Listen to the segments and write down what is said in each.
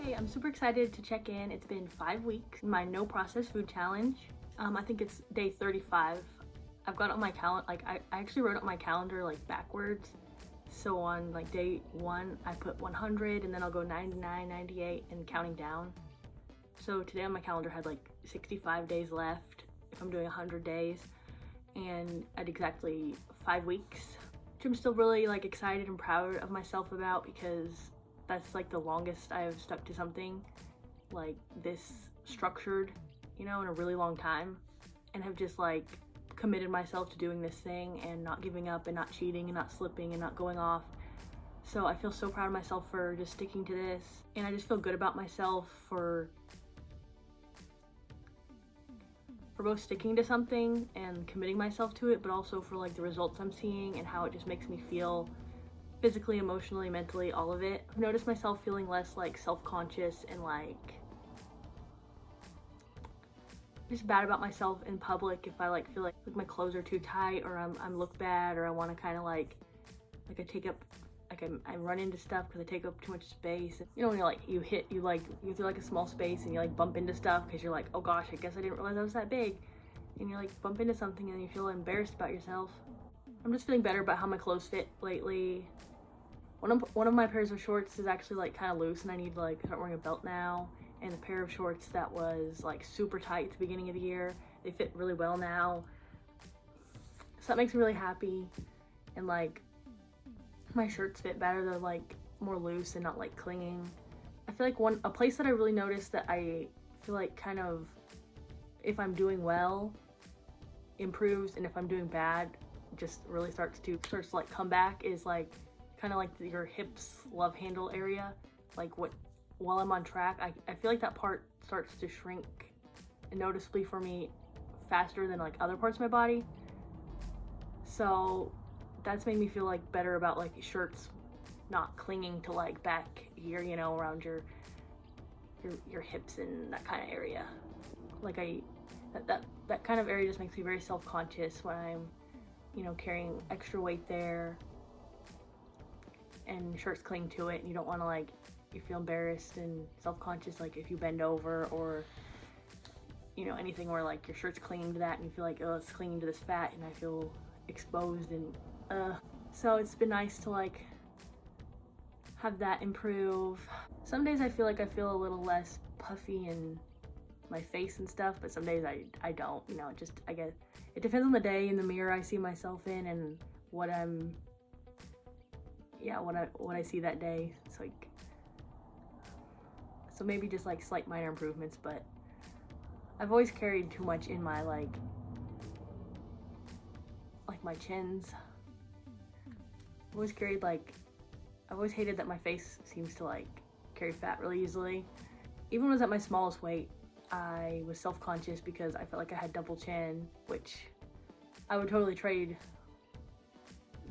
Hey, I'm super excited to check in. It's been 5 weeks, my no processed food challenge. I think it's day 35. I've got it on my calendar, like I actually wrote up my calendar like backwards. So on like day 1, I put 100 and then I'll go 99, 98 and counting down. So today on my calendar had like 65 days left if I'm doing 100 days, and at exactly 5 weeks, which I'm still really like excited and proud of myself about, because that's like the longest I've stuck to something like this structured, you know, in a really long time, and have just like committed myself to doing this thing and not giving up and not cheating and not slipping and not going off. So I feel so proud of myself for just sticking to this, and I just feel good about myself for both sticking to something and committing myself to it, but also for like the results I'm seeing and how it just makes me feel physically, emotionally, mentally, all of it. I've noticed myself feeling less like self-conscious and like just bad about myself in public if I like feel like my clothes are too tight, or I'm look bad, or I want to kind of like I take up, like I run into stuff because I take up too much space. You know, when you through like a small space and you like bump into stuff because you're like, oh gosh, I guess I didn't realize I was that big, and you like bump into something and you feel embarrassed about yourself. I'm just feeling better about how my clothes fit lately. One of my pairs of shorts is actually like kind of loose and I need to like start wearing a belt now. And the pair of shorts that was like super tight at the beginning of the year, they fit really well now. So that makes me really happy. And like my shirts fit better, they're like more loose and not like clinging. I feel like a place that I really noticed that I feel like kind of, if I'm doing well, improves, and if I'm doing bad, just really starts to like come back, is like kind of like your hips love handle area. Like while I'm on track, I feel like that part starts to shrink noticeably for me faster than like other parts of my body. So that's made me feel like better about like shirts not clinging to like back here, you know, around your hips and that kind of area. Like that kind of area just makes me very self-conscious when I'm, you know, carrying extra weight there and shirts cling to it, and you don't want to like, you feel embarrassed and self-conscious like if you bend over, or you know, anything where like your shirt's clinging to that and you feel like, oh, it's clinging to this fat and I feel exposed, and so it's been nice to like have that improve. Some days I feel like I feel a little less puffy in my face and stuff, but some days I don't, you know. I guess it depends on the day and the mirror I see myself in and what I see that day. It's like, so maybe just like slight minor improvements, but I've always carried too much in my like my chins. I've always hated that my face seems to like carry fat really easily. Even when I was at my smallest weight, I was self-conscious because I felt like I had double chin, which I would totally trade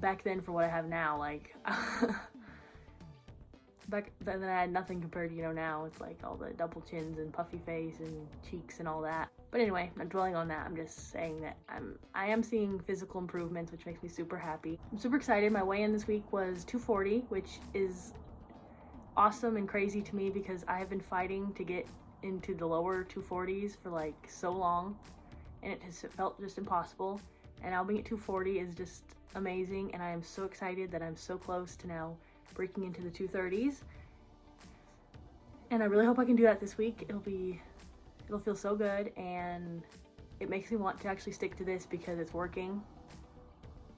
back then for what I have now. Like back then I had nothing compared to, you know, now it's like all the double chins and puffy face and cheeks and all that. But anyway, I'm not dwelling on that. I'm just saying that I am seeing physical improvements, which makes me super happy. I'm super excited. My weigh-in this week was 240, which is awesome and crazy to me because I have been fighting to get into the lower 240s for like so long, and it has felt just impossible. And now being at 240 is just amazing, and I am so excited that I'm so close to now breaking into the 230s. And I really hope I can do that this week. It'll feel so good, and it makes me want to actually stick to this because it's working,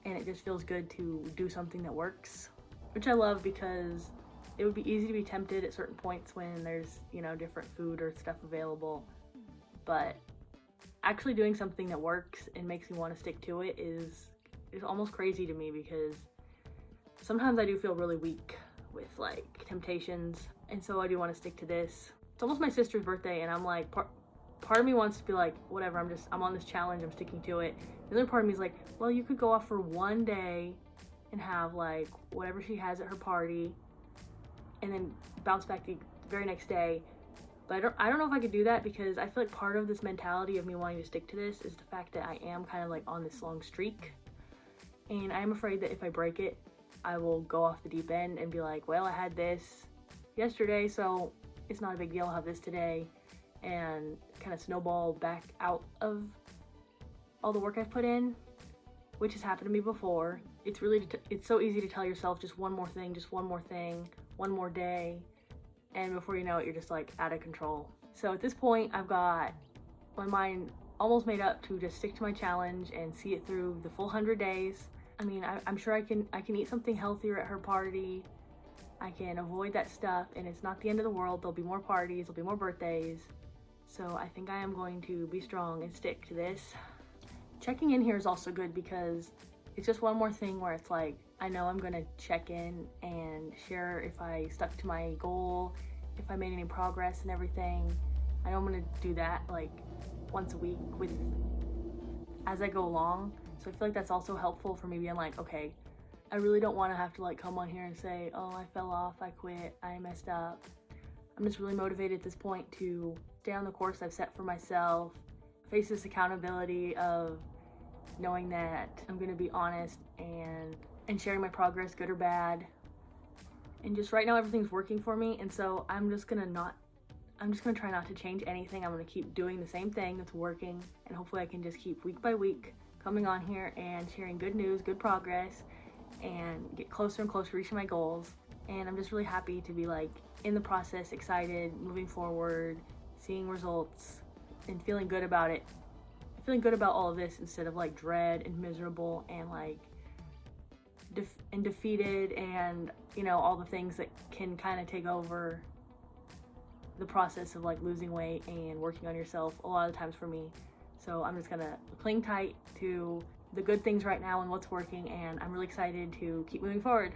and it just feels good to do something that works, which I love, because it would be easy to be tempted at certain points when there's, you know, different food or stuff available, but actually doing something that works and makes me want to stick to it is almost crazy to me, because sometimes I do feel really weak with like temptations, and so I do want to stick to this. It's almost my sister's birthday, and I'm like, part of me wants to be like, whatever, I'm on this challenge, I'm sticking to it. The other part of me is like, well, you could go off for one day and have like whatever she has at her party and then bounce back the very next day. But I don't know if I could do that, because I feel like part of this mentality of me wanting to stick to this is the fact that I am kind of like on this long streak, and I am afraid that if I break it, I will go off the deep end and be like, well, I had this yesterday, so it's not a big deal, I'll have this today, and kind of snowball back out of all the work I've put in, which has happened to me before. It's so easy to tell yourself just one more thing, one more day, and before you know it, you're just like out of control. So at this point, I've got my mind almost made up to just stick to my challenge and see it through the full 100 days. I mean, I'm sure I can eat something healthier at her party. I can avoid that stuff, and it's not the end of the world. There'll be more parties, there'll be more birthdays. So I think I am going to be strong and stick to this. Checking in here is also good because it's just one more thing where it's like, I know I'm gonna check in and share if I stuck to my goal, if I made any progress and everything. I know I'm gonna do that like once a week as I go along. So I feel like that's also helpful for me being like, okay, I really don't want to have to like come on here and say, oh, I fell off, I quit, I messed up. I'm just really motivated at this point to stay on the course I've set for myself, face this accountability of knowing that I'm going to be honest and sharing my progress, good or bad. And just right now everything's working for me, and so I'm just gonna try not to change anything. I'm gonna keep doing the same thing that's working, and hopefully I can just keep week by week coming on here and sharing good news, good progress, and get closer and closer to reaching my goals. And I'm just really happy to be like in the process, excited, moving forward, seeing results, and feeling good about it. Feeling good about all of this instead of like dread and miserable and like defeated and, you know, all the things that can kind of take over the process of like losing weight and working on yourself a lot of times for me. So I'm just gonna cling tight to the good things right now and what's working, and I'm really excited to keep moving forward.